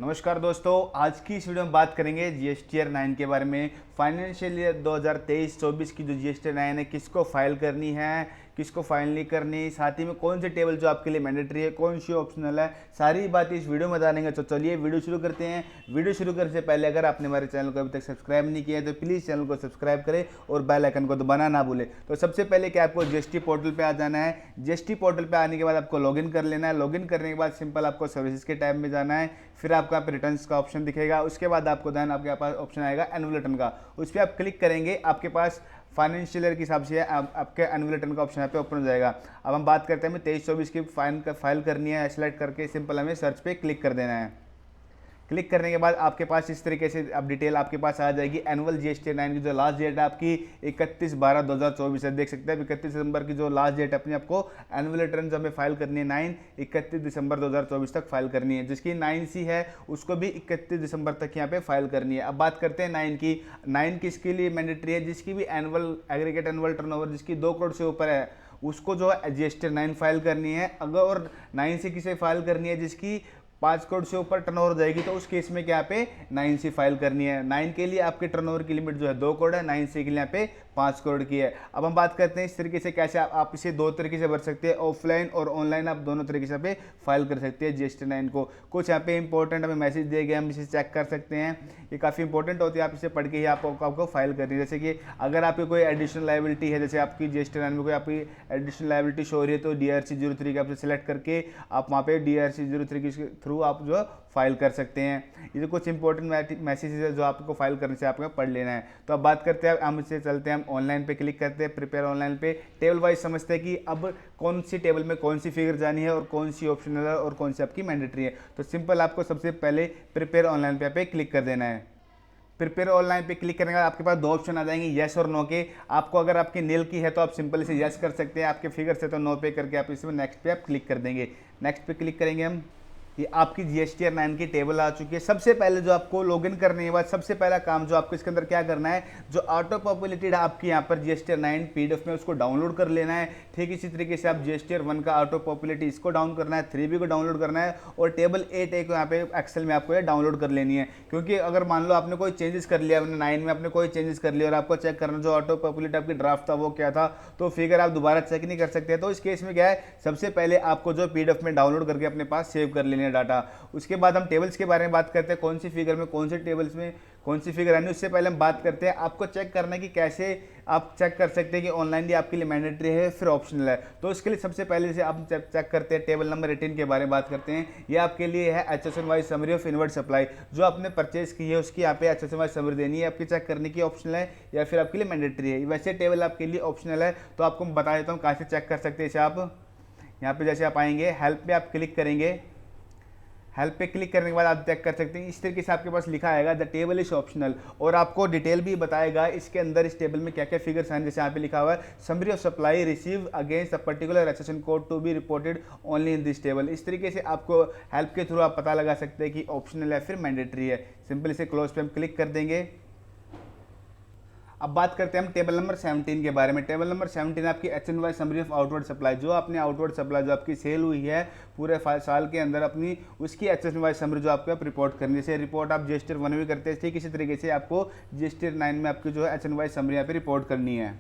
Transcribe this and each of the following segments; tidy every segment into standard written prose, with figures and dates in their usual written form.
नमस्कार दोस्तों, आज की इस वीडियो में बात करेंगे जीएसटीआर 9 के बारे में। फाइनेंशियल ईयर 2023-24 की जो जीएसटीआर 9 है, किसको फाइल करनी है, किसको फाइल नहीं करनी, साथ ही में कौन से टेबल जो आपके लिए मैंडेटरी है, कौन सी ऑप्शनल है, सारी बात इस वीडियो में बताएंगे। तो चलिए वीडियो शुरू करते हैं। वीडियो शुरू करने से पहले अगर आपने हमारे चैनल को अभी तक सब्सक्राइब नहीं किया है तो प्लीज़ चैनल को सब्सक्राइब करें और बेल आइकन को दबाना ना भूलें। तो सबसे पहले क्या आपको जीएसटी पोर्टल पे आ जाना है। जीएसटी पोर्टल पे आने के बाद आपको लॉगिन कर लेना है। लॉगिन करने के बाद सिंपल आपको सर्विसेज के टैब में जाना है, फिर आपको यहाँ पे रिटर्न्स का ऑप्शन दिखेगा। उसके बाद आपको देन आपके पास ऑप्शन आएगा एनुअल रिटर्न का, उस पर आप क्लिक करेंगे। आपके पास फाइनेंशियल ईयर के हिसाब से आपके एनुअल रिटर्न का ऑप्शन यहाँ पे ओपन हो जाएगा। अब हम बात करते हैं, हमें 23-24 की फाइल करनी है। सेलेक्ट करके सिंपल हमें सर्च पे क्लिक कर देना है। क्लिक करने के बाद आपके पास इस तरीके से अब डिटेल आपके पास आ जाएगी। एनुअल जीएसटी 9 की जो लास्ट डेट है आपकी 31/12/2024 है। देख सकते हैं 31 दिसंबर की जो लास्ट डेट अपनी आपको एनुअल रिटर्न जो हमें फाइल करनी है 31 दिसंबर 2024 तक फाइल करनी है। जिसकी 9C है उसको भी 31 दिसंबर तक यहाँ पे फाइल करनी है। अब बात करते हैं 9 की। 9 किसके लिए मैंडेटरी है? जिसकी भी एनुअल एग्रीगेट एनुअल टर्नओवर जिसकी 2 करोड़ से ऊपर है उसको जो है जीएसटी 9 फाइल करनी है। अगर और 9C किसे फाइल करनी है? जिसकी 5 करोड़ से ऊपर टर्नओवर जाएगी तो उस केस में क्या पे 9C फाइल करनी है। 9 के लिए आपके टर्नओवर की लिमिट जो है 2 करोड़ है, 9C के लिए यहाँ पे 5 करोड़ की है। अब हम बात करते हैं इस तरीके से कैसे आप इसे दो तरीके से भर सकते हैं, ऑफलाइन और ऑनलाइन। आप दोनों तरीके से यहाँ पे फाइल कर सकते हैं जीएसटी 9 को। कुछ यहाँ पे इंपॉर्टेंट हमें मैसेज दिए गए, हम इसे चेक कर सकते हैं। ये काफ़ी इंपॉर्टेंट होती है, आप इसे पढ़ के ही आपको फाइल करनी है। जैसे कि अगर आपकी कोई एडिशनल लायबिलिटी है, जैसे आपकी जीएसटी 9 में कोई आपकी एडिशनल लायबिलिटी शो हो रही है तो DRC 03 का आपसे सेलेक्ट करके आप वहाँ पे DRC 03 के थ्रू आप जो फाइल कर सकते हैं। ये जो कुछ इंपॉर्टेंट मैसेजेस है जो आपको फाइल करने से आपको पढ़ लेना है। तो अब बात करते हैं, हम इससे चलते हैं, हम ऑनलाइन पे क्लिक करते हैं। प्रिपेयर ऑनलाइन पे टेबल वाइज समझते हैं कि अब कौन सी टेबल में कौन सी फिगर जानी है और कौन सी ऑप्शनल है और कौन सी आपकी मैंडेटरी है। तो सिंपल आपको सबसे पहले प्रिपेयर ऑनलाइन पे क्लिक कर देना है। प्रिपेयर ऑनलाइन पे क्लिक करने के बाद आपके पास 2 ऑप्शन आ जाएंगे, येस और नो के। आपको अगर आपकी नील की है तो आप सिंपल इसे येस कर सकते हैं, आपके फिगर से तो नो पे करके आप इसमें नेक्स्ट पे आप क्लिक कर देंगे। नेक्स्ट पे क्लिक करेंगे हम। ये आपकी जीएसटीआर 9 की टेबल आ चुकी है। सबसे पहले जो आपको लॉगिन करने के बाद सबसे पहला काम जो आपको इसके अंदर क्या करना है, जो ऑटो पॉपुलेटेड आपकी यहाँ पर जीएसटीआर 9 पीडीएफ में उसको डाउनलोड कर लेना है। ठीक इसी तरीके से आप जीएसटीआर 1 का ऑटो पॉपुलेटी इसको डाउन करना है, 3B को डाउनलोड करना है और टेबल 8A को यहाँ पे एक्सेल में आपको ये डाउनलोड कर लेनी है। क्योंकि अगर मान लो आपने कोई चेंजेस कर लिया, 9 में आपने कोई चेंजेस कर लिया और आपको चेक करना जो ऑटो पॉपुलेट आपकी ड्राफ्ट था वो क्या था, तो फिगर आप दोबारा चेक नहीं कर सकते। तो इस केस में क्या है, सबसे पहले आपको जो पीडीएफ में डाउनलोड करके अपने पास सेव कर लेने डाटा। उसके बाद हम टेबल्स के बारे में बात करते हैं, कौन सी फिगर में कौन से टेबल्स में कौन सी फिगर आनी है। उससे पहले हम बात करते हैं आपको चेक करना है कि कैसे आप चेक कर सकते हैं कि ऑनलाइन आपके लिए मैंडेटरी है फिर ऑप्शनल है। तो इसके लिए सबसे पहले से आप चेक करते हैं, टेबल नंबर 18 के बारे में बात करते हैं। ये आपके लिए है HSN wise summary of inward supply. जो आपने परचेज की है उसकी यहाँ पे HSN वाइज समरी देनी है, आपकी चेक करने की ऑप्शनल है या फिर आपके लिए मैंडेटरी है। वैसे टेबल आपके लिए ऑप्शनल है, तो आपको मैं बता देता हूँ कहाँ से चेक कर सकते हैं इसे। आप यहाँ पे जैसे आप आएंगे, हेल्प पे आप क्लिक करेंगे। हेल्प पे क्लिक करने के बाद आप चेक कर सकते हैं इस तरीके से आपके पास लिखा आएगा द टेबल इज ऑप्शनल, और आपको डिटेल भी बताएगा इसके अंदर इस टेबल में क्या क्या फिगर्स हैं। जैसे यहाँ पे लिखा हुआ है summary of supply receive against a particular accession code to be reported only in this table. इस तरीके से आपको हेल्प के थ्रू आप पता लगा सकते हैं कि ऑप्शनल है फिर मैंडेटरी है। सिंपल इसे क्लोज पे हम क्लिक कर देंगे। अब बात करते हैं हम टेबल नंबर 17 के बारे में। टेबल नंबर 17 आपकी HNY summary of outward supply. जो आपने आउटवर्ड सप्लाई जो आपकी सेल हुई है पूरे साल के अंदर अपनी, उसकी HNY समरी जो आपको रिपोर्ट करनी है। जैसे रिपोर्ट आप जीएसटीआर 1 में करते हैं, ठीक इसी तरीके से आपको जीएसटीआर 9 में आपकी जो है HNY समरी यहाँ पे रिपोर्ट करनी है।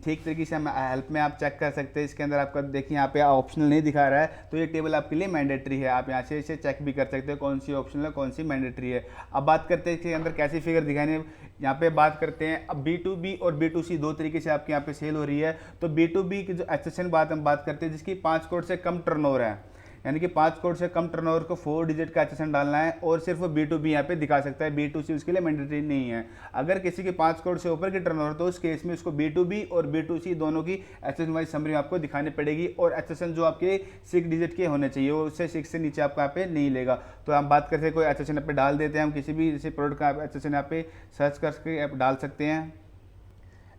ठीक तरीके से हम हेल्प में आप चेक कर सकते हैं। इसके अंदर आपका देखिए यहाँ पे ऑप्शनल नहीं दिखा रहा है, तो ये टेबल आपके लिए मैंडेटरी है। आप यहाँ से इसे चेक भी कर सकते हैं कौन सी ऑप्शनल है कौन सी मैंडेटरी है। अब बात करते हैं इसके अंदर कैसी फिगर दिखानी है। यहाँ पे बात करते हैं अब B2B और B2C दो तरीके से आपके यहाँ पे सेल हो रही है। तो B2B की जो HSN हम बात करते हैं जिसकी 5 करोड़ से कम टर्नओवर है, यानी कि 5 करोड़ से कम टर्नओवर को 4 डिजिट का HSN डालना है और सिर्फ B2B यहाँ पे दिखा सकता है, B2C उसके लिए मैंडेटरी नहीं है। अगर किसी की 5 करोड़ से ऊपर की टर्नओवर तो उस केस में उसको B2B और B2C दोनों की HSN वाइज समरी आपको दिखानी पड़ेगी और HSN जो आपके 6 डिजिट के होने चाहिए, वो उससे 6 से नीचे आपको यहाँ पे नहीं लेगा। तो हम बात करते हैं कोई HSN यहाँ पे डाल देते हैं, हम किसी भी जैसे प्रोडक्ट का HSN यहाँ पे सर्च करके आप डाल सकते हैं।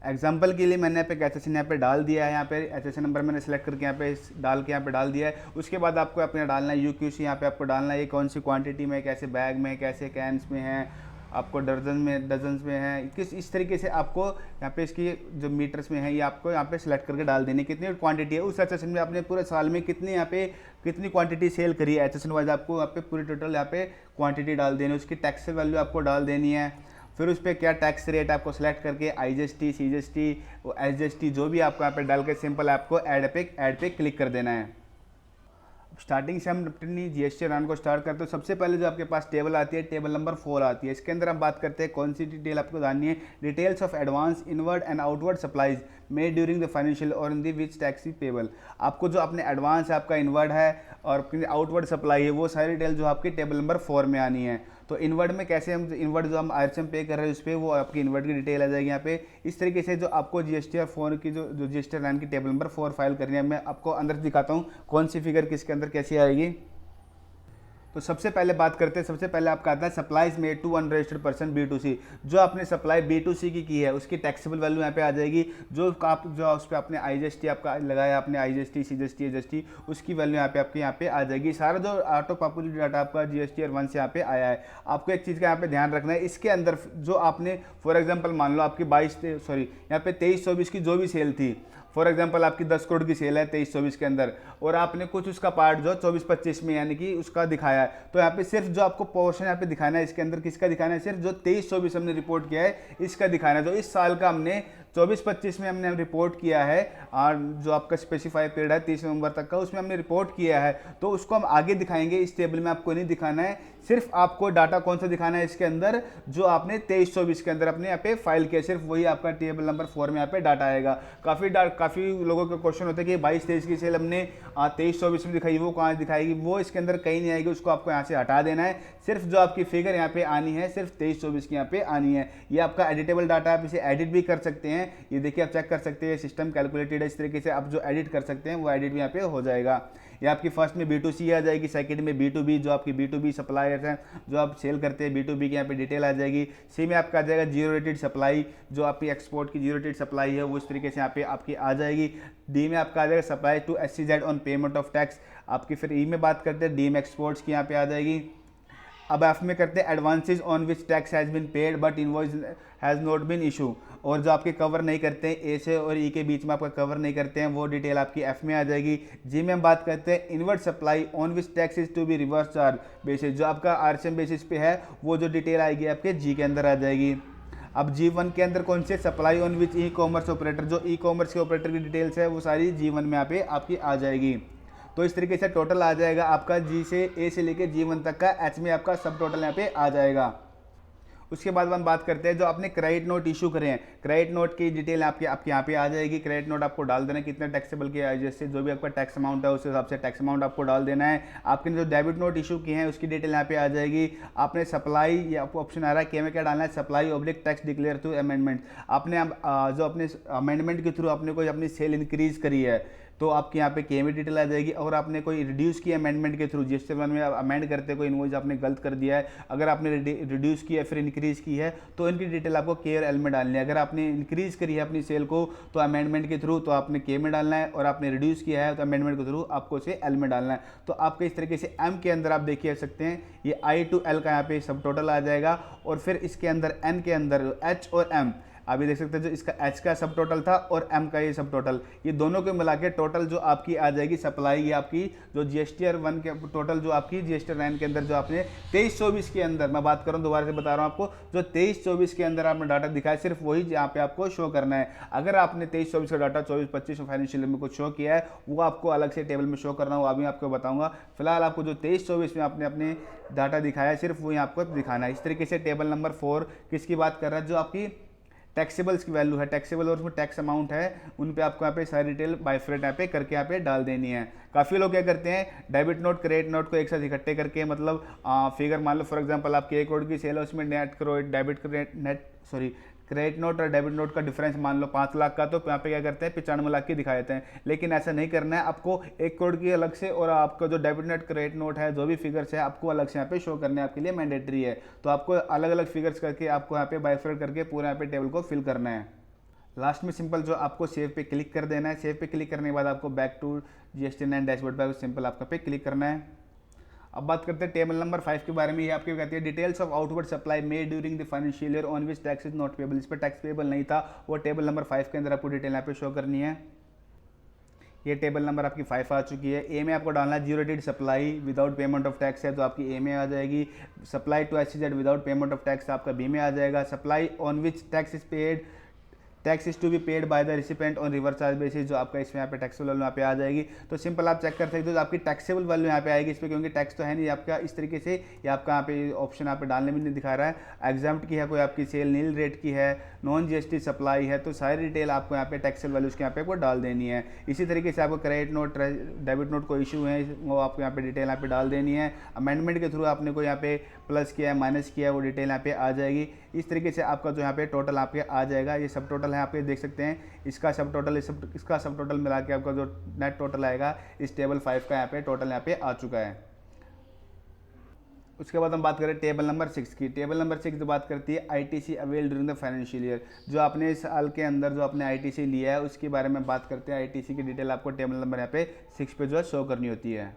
एग्जाम्पल के लिए मैंने यहाँ पे HSN यहाँ पे डाल दिया है, यहाँ पे HSN नंबर मैंने सेलेक्ट करके यहाँ पे डाल के यहाँ पे डाल दिया है। उसके बाद आपको अपना डालना है UQC, यहाँ पे आपको डालना है ये कौन सी क्वांटिटी में, कैसे बैग में, कैसे कैंस में है, आपको डजन्स में है, किस इस तरीके से आपको यहाँ पे इसकी जो मीटर्स में है ये आपको यहाँ पे सिलेक्ट करके डाल देनी, कितनी क्वांटिटी है उस एचएसएन में आपने पूरे साल में कितनी यहाँ पे कितनी क्वांटिटी सेल करी है एचएसएन वाइज, आपको यहाँ पे पूरी टोटल यहाँ पे क्वांटिटी डाल देनी है, उसकी टैक्स वैल्यू आपको डाल देनी है। फिर उस पर क्या टैक्स रेट आपको सिलेक्ट करके IGST CGST SGST जो भी आपको यहाँ पे डाल के सिंपल आपको ऐड पे क्लिक कर देना है। स्टार्टिंग से हम अपनी GST रन को स्टार्ट करते हैं। सबसे पहले जो आपके पास टेबल आती है, टेबल नंबर 4 आती है। इसके अंदर हम बात करते हैं कौन सी डिटेल आपको जाननी है, details of advance inward and outward supplies made during the financial और इन दी विच टैक्स पेबल। आपको जो अपने एडवांस है, आपका इनवर्ड है और आउटवर्ड सप्लाई है, वो सारी डिटेल जो आपकी टेबल नंबर 4 में आनी है। तो इनवर्ड में कैसे हम इनवर्ड जो हम IRCM पे कर रहे हैं उस पर वो आपकी इनवर्ड की डिटेल आ जाएगी यहाँ पे। इस तरीके से जो आपको GSTR 4 की जो GSTR 9 की टेबल नंबर 4 फाइल करनी है, मैं आपको अंदर दिखाता हूँ कौन सी फिगर किसके अंदर कैसी आएगी। तो सबसे पहले बात करते हैं, सबसे पहले आपका आता है supplies made to unregistered person B2C। जो आपने सप्लाई B2C की है उसकी टैक्सेबल वैल्यू यहाँ पे आ जाएगी। जो उस पर आपने IGST आपका लगाया, आपने IGST CGST SGST उसकी वैल्यू यहाँ पे आ जाएगी। सारा जो ऑटो पॉपुलर डाटा आपका GSTR 1 से यहाँ पे आया है। आपको एक चीज़ का यहाँ पे ध्यान रखना है, इसके अंदर जो आपने फॉर एग्जाम्पल मान लो आपकी 23-24 की जो भी सेल थी, फॉर एग्जांपल आपकी 10 करोड़ की सेल है 23-24 के अंदर, और आपने कुछ उसका पार्ट जो 24-25 में यानी कि उसका दिखाया है, तो यहाँ पे सिर्फ जो आपको पोर्शन यहाँ पे दिखाना है, इसके अंदर किसका दिखाना है, सिर्फ जो 23-24 हमने रिपोर्ट किया है इसका दिखाना है। जो इस साल का हमने 24-25 में हमने रिपोर्ट किया है और जो आपका स्पेसिफाई पीरियड है 30 नवंबर तक का, उसमें हमने रिपोर्ट किया है, तो उसको हम आगे दिखाएंगे। इस टेबल में आपको नहीं दिखाना है, सिर्फ आपको डाटा कौन सा दिखाना है इसके अंदर, जो आपने 23-24 के अंदर अपने यहाँ पे फाइल किया, सिर्फ वही आपका टेबल नंबर 4 में यहाँ पे डाटा आएगा। काफ़ी लोगों के क्वेश्चन होते हैं कि 22-23 की सेल हमने 23-24 में दिखाई, वो कहाँ दिखाएगी, वो इसके अंदर कहीं नहीं आएगी, उसको आपको यहाँ से हटा देना है। सिर्फ जो आपकी फिगर यहाँ पे आनी है सिर्फ 23-24 की यहाँ पे आनी है। ये आपका एडिटेबल डाटा, आप इसे एडिट भी कर सकते हैं। ये देखिए आप चेक कर सकते हैं, सिस्टम कैलकुलेटेड है, इस तरीके से आप जो एडिट कर सकते हैं वो एडिट भी यहाँ पे हो जाएगा। ये आपकी फर्स्ट में B2C आ जाएगी, सेकंड में B2B जो आपकी B2B सप्लायर्स हैं, जो आप सेल करते हैं B2B की यहाँ पे डिटेल आ जाएगी। सी में आपका आ जाएगा जीरो रेटेड सप्लाई, जो आपकी एक्सपोर्ट की जीरो रेटेड सप्लाई है वो इस तरीके से यहाँ पे आपकी आ जाएगी। डी में आपका आ जाएगा supply to SCZ on payment of tax आपकी। फिर ई में बात करते हैं, डी में एक्सपोर्ट्स की यहाँ पे आ जाएगी। अब एफ में करते हैं advances on which tax has been paid but invoice has not been issue, और जो आपके कवर नहीं करते हैं, ए से और ई के बीच में आपका कवर नहीं करते हैं, वो डिटेल आपकी एफ में आ जाएगी। जी में हम बात करते हैं inward supply on which tax is to be reverse charge basis, जो आपका RCM बेसिस पे है वो जो डिटेल आएगी आपके जी के अंदर आ जाएगी। अब G1 के अंदर कौन से supply on which e-commerce operator, जो ई-कॉमर्स के ऑपरेटर की डिटेल्स है वो सारी G1 में यहाँ पे आपकी आ जाएगी। तो इस तरीके से टोटल आ जाएगा आपका G से A से लेके G1 तक का, H में आपका सब टोटल यहाँ पे आ जाएगा। उसके बाद हम बात करते हैं जो आपने क्रेडिट नोट इशू करे हैं, क्रेडिट नोट की डिटेल आपके यहाँ पे आ जाएगी। क्रेडिट नोट आपको डाल देना है कितने टैक्सेबल के IGST जो भी आपका टैक्स अमाउंट है उस हिसाब से टैक्स अमाउंट आपको डाल देना है। आपने जो डेबिट नोट इशू किए हैं उसकी डिटेल यहाँ पे आ जाएगी। आपने सप्लाई, ये आपको ऑप्शन आ रहा है कि हमें क्या डालना है, supply oblique tax declare through amendment. आपने जो अपने अमेंडमेंट के थ्रू आपने कोई अपनी सेल इंक्रीज करी है तो आपके यहाँ पे के में डिटेल आ जाएगी। और आपने कोई रिड्यूस किया अमेंडमेंट के थ्रू, GST 1 में अमेंड करते कोई इनवॉइस आपने गलत कर दिया है, अगर आपने रिड्यूस किया फिर इंक्रीज की है तो इनकी डिटेल आपको के और एल में डालनी है। अगर आपने इंक्रीज करी है अपनी सेल को तो अमेंडमेंट के थ्रू तो आपने के में डालना है, और आपने रिड्यूस किया है तो अमेंडमेंट के थ्रू आपको उसे एल में डालना है। तो आपके इस तरीके से एम के अंदर आप देखिए सकते हैं ये I to L का यहाँ पे सब टोटल आ जाएगा, और फिर इसके अंदर एन के अंदर H और M अभी देख सकते हैं, जो इसका H का सब टोटल था और M का ये सब टोटल, ये दोनों को मिला के टोटल जो आपकी आ जाएगी सप्लाई, ये आपकी जो GSTR 1 के टोटल जो आपकी GSTR 9 के अंदर जो आपने 23-24 के अंदर, मैं बात कर रहा हूँ दोबारा से बता रहा हूँ आपको, जो 23-24 के अंदर आपने डाटा दिखाया सिर्फ वही यहाँ पे आपको शो करना है। अगर आपने 23-24 का डाटा 24-25 फाइनेंशियल में कुछ शो किया है वो आपको अलग से टेबल में शो करना हो, अभी आपको बताऊँगा। फिलहाल आपको जो 23-24 में आपने अपने डाटा दिखाया सिर्फ वही आपको दिखाना है। इस तरीके से टेबल नंबर 4 किसकी बात कर रहा है, जो आपकी टैक्सेबल्स की वैल्यू है, टैक्सेबल और उसमें टैक्स अमाउंट है, उन पे आपको यहाँ पे सारी डिटेल बाइफरेट यहाँ पे करके यहाँ पे डाल देनी है। काफ़ी लोग क्या करते हैं, डेबिट नोट क्रेडिट नोट को एक साथ इकट्ठे करके, मतलब फिगर मान लो फॉर एग्जांपल आपकी 1 करोड़ की सेल है, उसमें क्रेडिट नोट और डेबिट नोट का डिफरेंस मान लो 5 लाख का, तो यहाँ पे क्या करते हैं 95 लाख की दिखा देते हैं। लेकिन ऐसा नहीं करना है, आपको 1 करोड़ की अलग से और आपका जो डेबिट नोट क्रेडिट नोट है जो भी फिगर्स है आपको अलग से यहाँ पे शो करने आपके लिए मैंडेटरी है। तो आपको अलग अलग फिगर्स करके आपको यहाँ पे बाइफरेट करके पूरा यहाँ पे टेबल को फिल करना है। लास्ट में सिंपल जो आपको सेव पे क्लिक कर देना है। सेव पे क्लिक करने के बाद आपको बैक टू GST 9 डैशबोर्ड पर सिंपल आपका पे क्लिक करना है। अब बात करते हैं टेबल नंबर 5 के बारे में। ये आपकी कहती है details of outward supply made during the financial year on which tax is not payable. इस पर टैक्स पेबल नहीं था, वो टेबल नंबर 5 के अंदर आपको डिटेल यहाँ पे शो करनी है। ये टेबल नंबर आपकी 5 आ चुकी है। ए में आपको डालना है zero rated supply without payment of tax है तो आपकी ए में आ जाएगी। Supply to SEZ without payment of tax आपका बी में आ जाएगा। Supply on which tax is paid, tax is to be paid by the recipient on reverse charge basis, जो आपका इसमें यहाँ पे टैक्सेबल वैल्यू यहाँ पे आ जाएगी। तो सिंपल आप चेक कर सकते हो तो आपकी टैक्सेबल वैल्यू यहाँ पे आएगी इस पर, क्योंकि टैक्स तो है नहीं आपका इस तरीके से। ये आपका यहाँ पे ऑप्शन यहाँ पे डालने में नहीं दिखा रहा है। एग्जाम्प्ट की है कोई आपकी सेल नील रेट की है, नॉन GST सप्लाई है, तो सारी डिटेल आपको यहाँ पे टैक्सेबल वैल्यूज के यहाँ पे आपको डाल देनी है। इसी तरीके से आपको क्रेडिट नोट डेबिट नोट कोई इशू है वो आपको यहाँ पे डिटेल यहाँ पे डाल देनी है। अमेंडमेंट के थ्रू आपने कोई यहाँ पे प्लस किया है माइनस किया है वो डिटेल यहाँ पे आ जाएगी। इस तरीके से आपका जो यहाँ पे टोटल आपके आ जाएगा। ये सब टोटल है आप ये देख सकते हैं, इसका सब टोटल इसका सब टोटल मिला के आपका जो नेट टोटल आएगा इस टेबल 5 का यहाँ पे टोटल यहाँ पे आ चुका है। उसके बाद हम बात करें टेबल नंबर 6 की। टेबल नंबर 6 जो बात करती है ITC avail during the financial year, जो आपने इस साल के अंदर जो आपने ITC लिया है उसके बारे में बात करते हैं। ITC की डिटेल आपको टेबल नंबर यहाँ पे 6 पे जो है शो करनी होती है।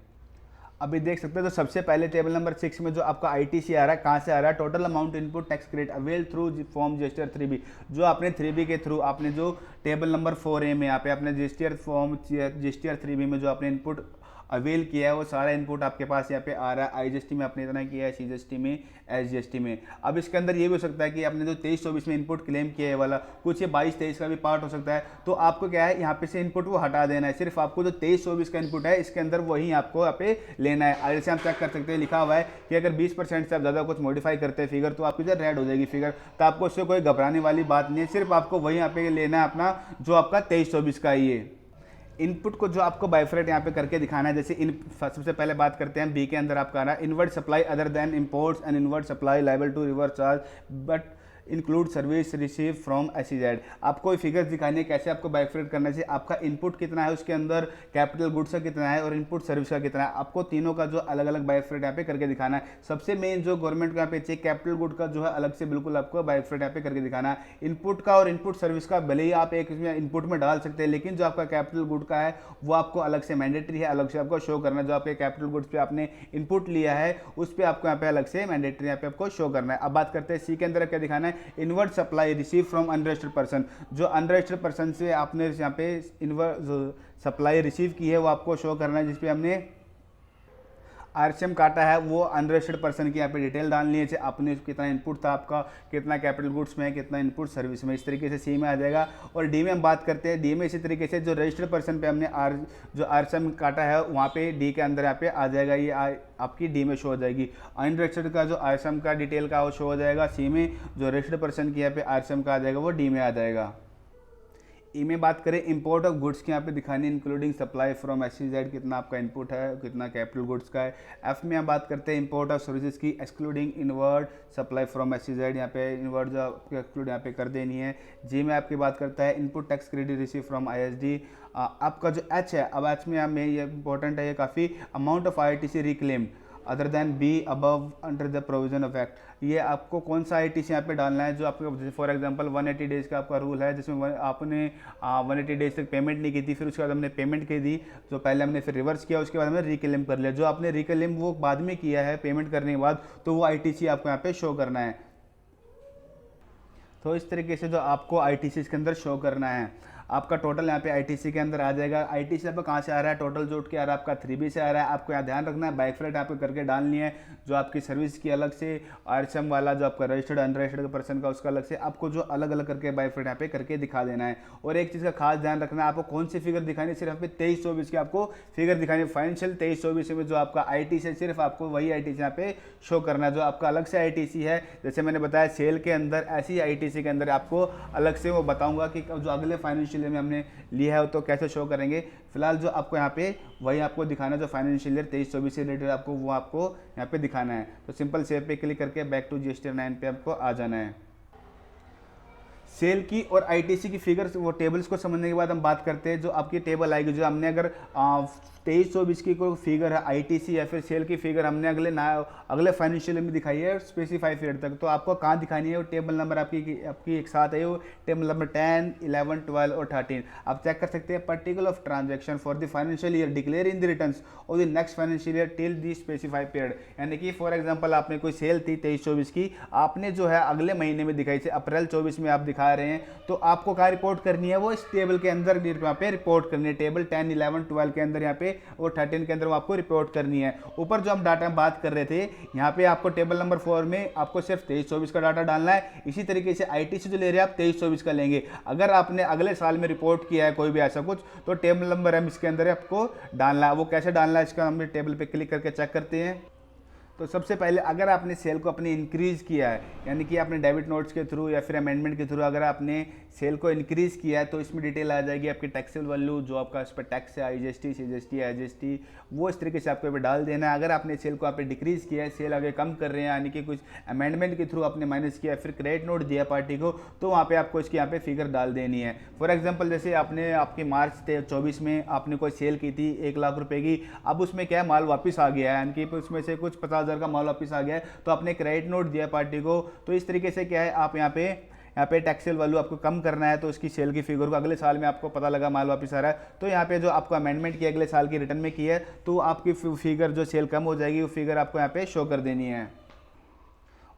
अभी देख सकते हो तो सबसे पहले टेबल नंबर 6 में जो आपका ITC आ रहा है कहाँ से आ रहा है, total amount input tax credit avail through form GSTR 3B। जो आपने 3B के थ्रू आपने जो टेबल नंबर 4A में यहाँ पे आपने GSTR फॉर्म GSTR 3B में जो आपने इनपुट अवेल किया है वो सारा इनपुट आपके पास यहाँ पे आ रहा है। IGST में आपने इतना किया है, CGST में, SGST में। अब इसके अंदर ये भी हो सकता है कि आपने जो 23-24 में इनपुट क्लेम किया है वाला कुछ ये 22-23 का भी पार्ट हो सकता है। तो आपको क्या है यहाँ पे से इनपुट वो हटा देना है, सिर्फ आपको जो 23-24 का इनपुट है इसके अंदर वही आपको यहाँ पे लेना है। जैसे हम चेक कर सकते हैं लिखा हुआ है कि अगर 20% से आप ज़्यादा कुछ मॉडिफाई करते हैं फिगर तो आपकी जो रेड हो जाएगी फिगर, तो आपको उससे कोई घबराने वाली बात नहीं है। सिर्फ आपको वही यहाँ पे लेना है अपना जो आपका 23-24 का ही है। इनपुट को जो आपको बाइफरेट यहाँ पे करके दिखाना है। जैसे सबसे पहले बात करते हैं बी के अंदर आपका आ रहा है inward supply other than imports and inward supply liable to reverse charge but include service receive from SEZ। आपको फिगर्स दिखानी है कैसे आपको बाइफरेट करना चाहिए। आपका इनपुट कितना है उसके अंदर, कैपिटल गुड्स का कितना है और इनपुट सर्विस का कितना है, आपको तीनों का जो अलग अलग बाइफरेट यहाँ पे करके दिखाना है। सबसे मेन जो गवर्नमेंट को यहाँ पे चाहिए कैपिटल गुड का जो है अलग से बिल्कुल आपको बाइफरेट यहाँ पे करके दिखाना है। इनपुट का और इनपुट सर्विस का भले ही आप एक इसमें इनपुट में डाल सकते हैं, लेकिन जो आपका कैपिटल गुड का है वो आपको अलग से मैंडेटरी है, अलग से आपको शो करना है। जो आपके कैपिटल गुड्स पे आपने इनपुट लिया है उस पर आपको यहाँ पे अलग से मैंडेटरी यहाँ पे आपको शो करना है। अब बात करते हैं सी के अंदर क्या दिखाना है, inward supply receive from unregistered person. जो अनरजिस्टर्ड पर्सन से आपने यहाँ पे इनवर्ड सप्लाई रिसीव की है वो आपको शो करना है, जिसपे हमने RCM काटा है वो अनरजिस्टर्ड पर्सन की यहाँ पे डिटेल डालनी है। आपने कितना इनपुट था आपका, कितना कैपिटल गुड्स में है, कितना इनपुट सर्विस में, इस तरीके से सी में आ जाएगा। और डी में हम बात करते हैं, डी में इसी तरीके से जो रजिस्टर्ड पर्सन पे हमने जो RCM काटा है वहाँ पे डी के अंदर यहाँ पे आ जाएगा, ये आपकी डी में शो हो जाएगी। अनरजिस्टर्ड का जो RCM का डिटेल का वो शो हो जाएगा सी में, जो रजिस्टर्ड पर्सन की यहाँ पे RCM का आ जाएगा वो डी में आ जाएगा। ई में बात करें इंपोर्ट ऑफ गुड्स की यहाँ पे दिखानी इंक्लूडिंग सप्लाई फ्रॉम SEZ, कितना आपका इनपुट है, कितना कैपिटल गुड्स का है। एफ में हम बात करते हैं इंपोर्ट ऑफ सर्विसेज की excluding inward supply from SEZ, यहाँ पे इनवर्ड जो एक्सक्लूड यहाँ पे कर देनी है। जी में आपकी बात करता है input tax credit receive from ISD। आपका जो एच है, अब एच में हमें ये इंपॉर्टेंट है, ये काफ़ी amount of ITC reclaim other than be above under the provision of act. ये आपको कौन सा ITC यहाँ पे डालना है, जो आपको फॉर एग्जांपल 180 डेज़ का आपका रूल है, जिसमें आपने 180 डेज़ तक पेमेंट नहीं की थी, फिर उसके बाद हमने पेमेंट की दी, जो पहले हमने फिर रिवर्स किया, उसके बाद हमने रिक्लेम कर लिया। जो आपने रिक्लेम वो बाद में किया है पेमेंट करने के बाद, तो वो ITC आपको यहाँ पे शो करना है। तो इस तरीके से जो आपको ITC इसके अंदर शो करना है, आपका टोटल यहाँ पे ITC के अंदर आ जाएगा। ITC आपका कहाँ से आ रहा है, टोटल जो उठ के आ रहा है आपका 3B से आ रहा है। आपको यहाँ ध्यान रखना है बाइफरेट आपको करके डालनी है, जो आपकी सर्विस की अलग से, RCM वाला जो आपका रजिस्टर्ड अनरजिस्टर्ड पर्सन का उसका अलग से, आपको जो अलग अलग करके बाइफरेट यहाँ पे करके दिखा देना है। और एक चीज़ का खास ध्यान रखना है, आपको कौन सी फिगर दिखानी है, सिर्फ 23-24 की आपको फिगर दिखानी है। फाइनेंशियल 23-24 में जो आपका ITC है सिर्फ आपको वही ITC यहाँ पे शो करना है। जो आपका अलग से ITC है, जैसे मैंने बताया सेल के अंदर, ऐसी ITC के अंदर आपको अलग से वो बताऊँगा कि जो अगले फाइनेंशियल ईयर में हमने लिया है तो कैसे शो करेंगे। फिलहाल जो आपको यहाँ पे वही आपको दिखाना है, जो फाइनेंशियल ईयर 23-24 से रिलेटेड आपको वो आपको यहाँ पे दिखाना है। तो सिंपल सेव पे क्लिक करके बैक टू GSTR 9 पे आपको आ जाना है। सेल की और आईटीसी की फिगर्स वो टेबल्स को समझने के बाद हम बात करते हैं जो आपकी टेबल आएगी, जो हमने अगर 23-24 की कोई फिगर है आईटीसी या फिर सेल की फिगर हमने अगले फाइनेंशियल में दिखाई है स्पेसिफाई पीरियड तक, तो आपको कहाँ दिखानी है वो टेबल नंबर आपकी एक साथ है, वो टेबल नंबर 10, 11, 12 और 13 आप चेक कर सकते हैं। Particular of transaction for the financial year declare in the returns of the next financial year till the specify period, यानी कि फॉर एग्जांपल आपने कोई सेल थी 23-24 की, आपने जो है अगले महीने में दिखाई थी अप्रैल 24 में आप दिखा रहे हैं, तो आपको क्या रिपोर्ट करनी है वो इस टेबल के अंदर यहाँ पे रिपोर्ट करनी है, टेबल 10, 11, 12 के अंदर यहाँ पे और 13 के अंदर वो आपको रिपोर्ट करनी है। ऊपर जो हम डाटा में बात कर रहे थे यहाँ पे आपको टेबल नंबर 4 में आपको सिर्फ 23-24 का डाटा डालना है। इसी तरीके से आईटीसी जो ले रहे हैं आप 23-24 का लेंगे। अगर आपने अगले साल में रिपोर्ट किया है कोई भी ऐसा कुछ, तो टेबल नंबर हम इसके अंदर आपको डालना है। वो कैसे डालना है इसका हम टेबल पे क्लिक करके चेक करते हैं। तो सबसे पहले अगर आपने सेल को अपनी इंक्रीज़ किया है, यानी कि आपने डेबिट नोट्स के थ्रू या फिर अमेंडमेंट के थ्रू अगर आपने सेल को इंक्रीज़ किया है, तो इसमें डिटेल आ जाएगी आपकी टैक्सेबल वैल्यू, जो आपका इस पर टैक्स है, आईजीएसटी, सीजीएसटी, एसजीएसटी, वो इस तरीके से आपको यहाँ पे डाल देना है। अगर आपने सेल को यहाँ पे डिक्रीज़ किया है, सेल आगे कम कर रहे हैं, यानी कि कुछ अमेंडमेंट के थ्रू आपने माइनस किया, फिर क्रेडिट नोट दिया पार्टी को, तो वहाँ पे आपको इसकी यहाँ पे फिगर डाल देनी है। फॉर एग्जाम्पल जैसे आपने आपकी मार्च 24 में आपने कोई सेल की थी 1 लाख रुपए की, अब उसमें क्या है माल वापस आ गया है, यानी कि उसमें से कुछ 50,000 का माल वापस आ गया है, तो आपने क्रेडिट नोट दिया पार्टी को, तो इस तरीके से क्या है आप यहाँ पे टैक्सेबल वैल्यू आपको कम करना है, तो उसकी सेल की फिगर को अगले साल में आपको पता लगा माल वापस आ रहा है, तो यहाँ पे जो आपको अमेंडमेंट किया अगले साल की रिटर्न में की है, तो आपकी फिगर जो सेल कम हो जाएगी वो फिगर आपको यहाँ पे शो कर देनी है।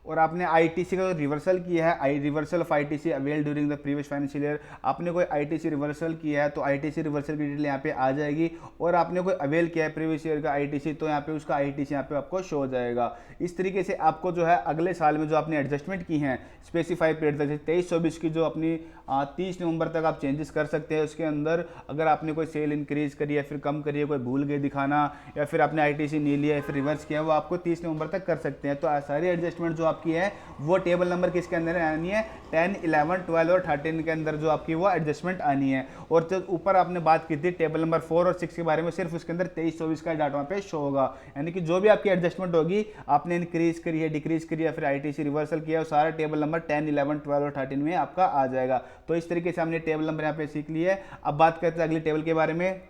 और आपने आईटीसी का रिवर्सल किया है, reversal of ITC avail during the previous financial year, आपने कोई आईटीसी रिवर्सल किया है तो आईटीसी रिवर्सल की डिटेल यहाँ पे आ जाएगी। और आपने कोई अवेल किया है प्रीवियस ईयर का आईटीसी, तो यहाँ पे उसका आईटीसी यहाँ पे आपको शो हो जाएगा। इस तरीके से आपको जो है अगले साल में जो आपने एडजस्टमेंट की हैं स्पेसिफाई पीरियड तक, 23-24 की जो अपनी 30 नवंबर तक आप चेंजेस कर सकते हैं उसके अंदर। अगर आपने कोई सेल इंक्रीज करी है फिर कम करी है, कोई भूल गए दिखाना, या फिर आपने आईटीसी नहीं लिया है फिर रिवर्स किया, वो आपको 30 नवंबर तक कर सकते हैं। तो सारी एडजस्टमेंट जो आपकी है वो टेबल नंबर किसके अंदर आनी है, 10, 11, 12 और 13 के अंदर जो आपकी वो एडजस्टमेंट आनी है। और जो ऊपर आपने बात की थी टेबल नंबर 4 और 6 के बारे में, सिर्फ उसके अंदर 23-24 का डाटा पे शो होगा, यानी कि जो भी आपकी एडजस्टमेंट होगी, आपने इंक्रीज करी है, डिक्रीज करी है, फिर आईटीसी रिवर्सल किया, वो सारा टेबल नंबर 10, 11, 12 और 13 में आपका आ जाएगा। तो इस तरीके से हमने टेबल नंबर यहाँ पे सीख लिया है। अब बात करते हैं अगली टेबल के बारे में।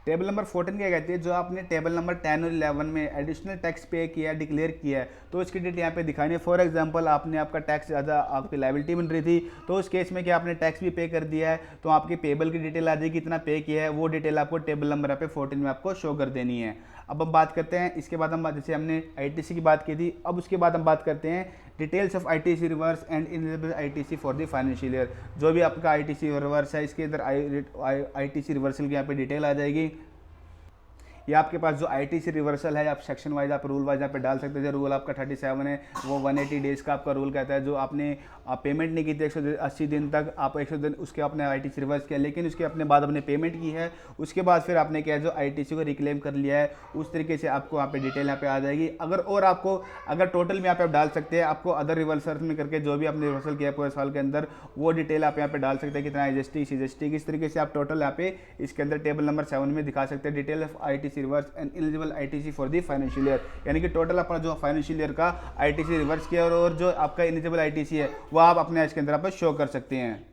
टेबल नंबर 14 क्या कहती है, जो आपने टेबल नंबर 10 और 11 में एडिशनल टैक्स पे किया, डिक्लेयर किया है, तो इसकी डिटेल यहाँ पे दिखानी है। फॉर एग्जांपल आपने आपका टैक्स ज़्यादा आपकी लायबिलिटी बन रही थी, तो उस केस में क्या आपने टैक्स भी पे कर दिया है, तो आपकी पेबल की डिटेल आ जाएगी, कितना पे किया है, वो डिटेल आपको टेबल नंबर यहाँ पे 14 में आपको शो कर देनी है। अब हम बात करते हैं इसके बाद, हम जैसे हमने आईटीसी की बात की थी, अब उसके बाद हम बात करते हैं details of ITC reverse and ineligible ITC for the financial year. जो भी आपका आईटीसी रिवर्स है, इसके अंदर आईटीसी रिवर्सल की यहाँ पे डिटेल आ जाएगी। ये आपके पास जो आईटीसी रिवर्सल है, आप सेक्शन वाइज आप रूल वाइज यहाँ पे डाल सकते हैं। रूल आपका 37 है, वो 180 डेज़ का आपका रूल कहता है। जो आपने पेमेंट नहीं की थी 180 दिन तक, आप 100 दिन उसके आपने आईटीसी रिवर्स किया, लेकिन उसके अपने बाद आपने पेमेंट की है, उसके बाद फिर आपने क्या जो आईटीसी को रिक्लेम कर लिया है, उस तरीके से आपको यहाँ पे डिटेल यहाँ पे आ जाएगी। अगर टोटल में यहाँ पे आप डाल सकते हैं, आपको अदर रिवर्सल में करके जो भी आपने रिवर्सल किया पूरे साल के अंदर, वो डिटेल आप यहाँ पे डाल सकते हैं, कितना आईजीएसटी, सीजीएसटी, किस तरीके से आप टोटल यहाँ पे इसके अंदर टेबल नंबर 7 में दिखा सकते हैं। Detail of ITC reverse and eligible ITC for the financial year, यानी कि टोटल अपना जो फाइनेंशियल ईयर का आईटीसी रिवर्स किया और जो आपका एलिजिबल आईटीसी है वो आप अपने इसके अंदर आप शो कर सकते हैं।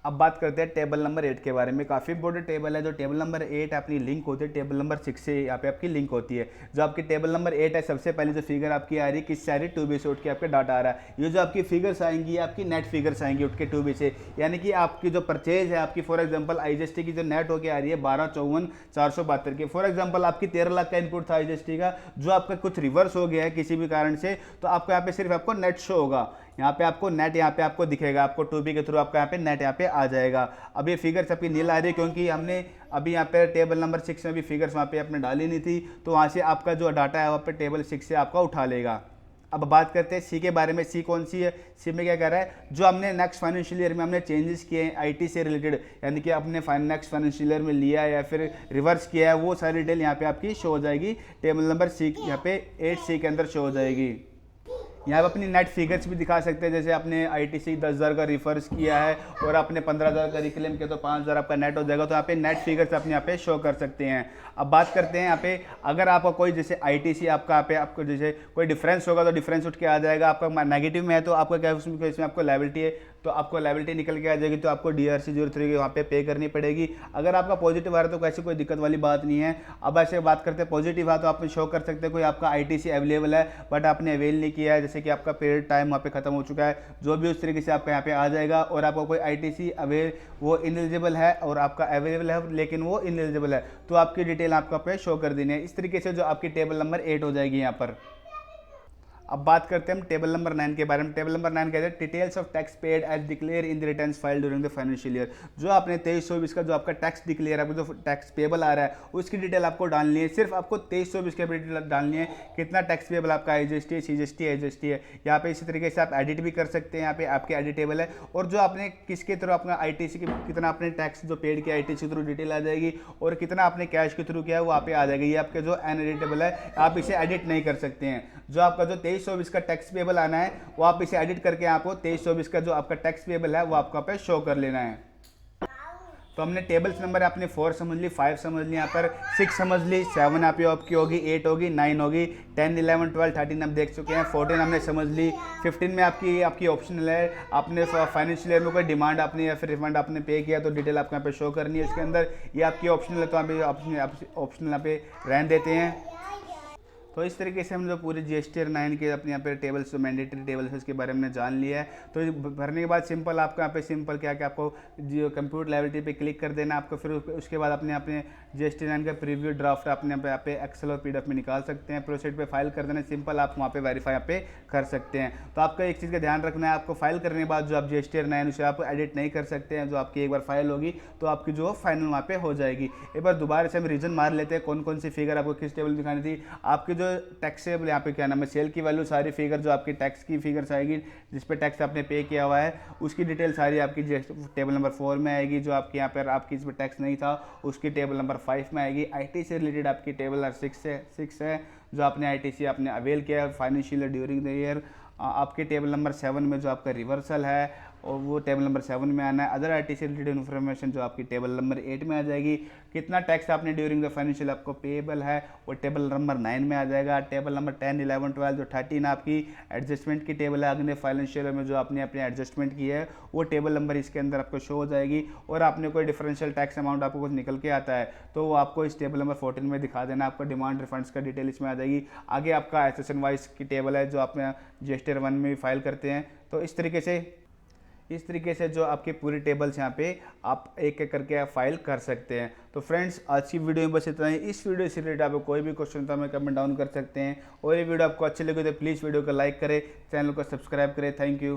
अब बात करते हैं टेबल नंबर 8 के बारे में। काफ़ी इंपॉर्टेंट टेबल है। जो टेबल नंबर 8 अपनी लिंक होती है टेबल नंबर 6 से, यहाँ पे आपकी लिंक होती है। जो आपकी टेबल नंबर 8 है, सबसे पहले जो फिगर आपकी आ रही है किससे आ रही है, 2B से उठ के आपके डाटा आ रहा है। ये जो आपकी फिगर्स आएंगी आपकी नेट फिगर्स आएंगी उठ के 2B से, यानी कि आपकी जो परचेज है आपकी, फॉर एग्जाम्पल आईजीएसटी की जो नेट होकर आ रही है 12,54,472 की। फॉर एग्जाम्पल आपकी 13 लाख का इनपुट था आईजीएसटी का, जो आपका कुछ रिवर्स हो गया है किसी भी कारण से, तो आपको यहाँ पे सिर्फ आपको नेट शो होगा। यहाँ पे आपको नेट यहाँ पे आपको दिखेगा, आपको 2B के थ्रू आपका यहाँ पे नेट यहाँ पे आ जाएगा। अब ये फिगर्स आपकी नील आ रही है क्योंकि हमने अभी यहाँ पे टेबल नंबर 6 में भी फिगर्स वहाँ पे आपने डाली नहीं थी, तो वहाँ से आपका जो डाटा है वहाँ पे टेबल 6 से आपका उठा लेगा। अब बात करते हैं सी के बारे में। सी कौन सी है, सी में क्या कह रहा है, जो हमने नेक्स्ट फाइनेंशियल ईयर में हमने चेंजेस किए हैं आईटी से रिलेटेड, यानी कि आपने नेक्स्ट फाइनेंशियल ईयर में लिया है या फिर रिवर्स किया है, वो सारी डिटेल यहाँ पे आपकी शो हो जाएगी। टेबल नंबर सी यहाँ पे 8C के अंदर शो हो जाएगी। यहाँ पर अपनी नेट फिगर्स भी दिखा सकते हैं, जैसे आपने आईटीसी 10,000 का रिफर्स किया है और आपने 15,000 का रिक्लेम किया तो 5,000 आपका नेट हो जाएगा, तो यहाँ पे नेट फिगर्स अपने यहाँ पे शो कर सकते हैं। अब बात करते हैं यहाँ पे, अगर आपका कोई जैसे आईटीसी आपका यहाँ पे जैसे कोई डिफरेंस होगा तो डिफरेंस उठ के आ जाएगा। आपका नेगेटिव में है तो आपका क्या उसमें आपको लायबिलिटी है तो आपको लायबिलिटी निकल के आ जाएगी, तो आपको DRC 03 वहाँ पे पे करनी पड़ेगी। अगर आपका पॉजिटिव आ रहा है तो ऐसी कोई दिक्कत वाली बात नहीं है। अब ऐसे बात करते हैं पॉजिटिव है तो आप शो कर सकते हैं कोई आपका ITC अवेलेबल है बट आपने अवेल नहीं किया है, जैसे कि आपका पीरियड टाइम वहाँ पे खत्म हो चुका है, जो भी उस तरीके से आपका यहाँ पे आ जाएगा। और आपको कोई ITC अवेल वो इनएलिजिबल है और आपका अवेलेबल है लेकिन वो इनएलिजिबल है, तो आपकी डिटेल आपको पे शो कर देनी है। इस तरीके से जो आपकी टेबल नंबर 8 हो जाएगी यहाँ पर। अब बात करते हैं हम टेबल नंबर 9 के बारे में। टेबल नंबर 9 कहते हैं details of tax paid as declare in the returns file during the financial year. जो आपने 23-24 का जो आपका टैक्स डिक्लेयर है, आपको जो टैक्स पेबल आ रहा है उसकी डिटेल आपको डालनी है। सिर्फ आपको 23-24 की डिटेल डालनी है, कितना टैक्स पेबल आपका IGST है, CGST है, HST है। यहाँ पे इसी तरीके से आप एडिट भी कर सकते हैं, यहाँ पे आपके एडिटेबल है। और जो आपने किसके थ्रू अपना ITC की कितना आपने टैक्स जो पेड किया ITC के थ्रू डिटेल आ जाएगी, और कितना आपने कैश के थ्रू किया है वो यहाँ पे आ जाएगी। ये आपके जो अनएडिटेबल है, आप इसे एडिट नहीं कर सकते हैं। जो आपका जो 23-24 का टैक्स पेबल आना है वो आप इसे एडिट करके आपको 23-24 का जो आपका टैक्स पेबल है वो आपको पे शो कर लेना है। तो हमने टेबल्स नंबर आपने 4 समझ ली, 5 समझ ली, यहाँ पर 6 समझ ली, 7 आपकी होगी, 8 होगी, 9 होगी, 10, 11, 12, 13 हम देख चुके हैं, 14 हमने समझ ली, 15 में आपकी ऑप्शनल है। आपने फाइनेंशियल ईयर में कोई डिमांड आपने या फिर रिफंड आपने पे किया तो डिटेल आपको यहाँ पे शो करनी है इसके अंदर। ये आपकी ऑप्शनल है तो आप ऑप्शनल यहाँ पे रहने देते हैं। तो इस तरीके से हम जो पूरे GST 9 के अपने यहाँ पे टेबल्स जो मैंडेटरी टेबल्स है उसके बारे में जान लिया है। तो भरने के बाद सिंपल आपको यहाँ पे सिंपल क्या कि आपको जो कंप्यूटर लायबिलिटी पे क्लिक कर देना आपको, फिर उसके बाद अपने GST 9 का प्रीव्यू ड्राफ्ट अपने यहाँ पे एक्सेल और PDF में निकाल सकते हैं। प्रोसीड पे फाइल कर देना, सिंपल आप वहाँ पे वेरीफाई यहाँ पे कर सकते हैं। तो आपको एक चीज़ का ध्यान रखना है, आपको फाइल करने के बाद जो आप GST 9 उसे आप एडिट नहीं कर सकते हैं। जो आपकी एक बार फाइल होगी तो आपकी जो फाइनल वहाँ पे हो जाएगी। एक बार दोबारा से हम रीजन मार लेते हैं कौन कौन सी फिगर आपको किस टेबल में दिखानी थी। आपकी जो टैक्सेबल यहाँ पे क्या नाम है, सेल की वैल्यू सारी फिगर जो आपकी टैक्स की फिगर्स आएगी जिस पे टैक्स आपने पे किया हुआ है उसकी डिटेल सारी आपकी टेबल नंबर 4 में आएगी। जो आपके यहाँ पर आपकी इस पर टैक्स नहीं था उसकी टेबल नंबर 5 में आएगी। IT से रिलेटेड आपकी टेबल 6 है जो आपने ITC आपने अवेल किया फाइनेंशियल ड्यूरिंग द ईयर। आपके टेबल नंबर 7 में जो आपका रिवर्सल है और वो टेबल नंबर 7 में आना है। अदर ITC रिलेटेड इन्फॉर्मेशन जो आपकी टेबल नंबर 8 में आ जाएगी। कितना टैक्स आपने ड्यूरिंग द फाइनेंशियल आपको पेएबल है वो टेबल नंबर 9 में आ जाएगा। टेबल नंबर 10, 11, 12 जो 13 आपकी एडजस्टमेंट की टेबल है, अगले फाइनेंशियल में जो आपने अपने एडजस्टमेंट की है वो टेबल नंबर इसके अंदर आपको शो हो जाएगी। और आपने कोई डिफरेंशियल टैक्स अमाउंट आपको कुछ निकल के आता है तो वो आपको इस टेबल नंबर 14 में दिखा देना। आपका डिमांड रिफंड्स का डिटेल इसमें आ जाएगी। आगे आपका SSN वाइज की टेबल है जो आप GST 1 में भी फाइल करते हैं। तो इस तरीके से जो आपकी पूरी टेबल्स यहाँ पे आप एक एक करके आप फाइल कर सकते हैं। तो फ्रेंड्स आज की वीडियो में बस इतना ही। इस वीडियो से रिलेटेड आपको कोई भी क्वेश्चन तो हमें कमेंट डाउन कर सकते हैं। और ये वीडियो आपको अच्छी लगी तो प्लीज़ वीडियो को लाइक करें, चैनल को सब्सक्राइब करें। Thank you.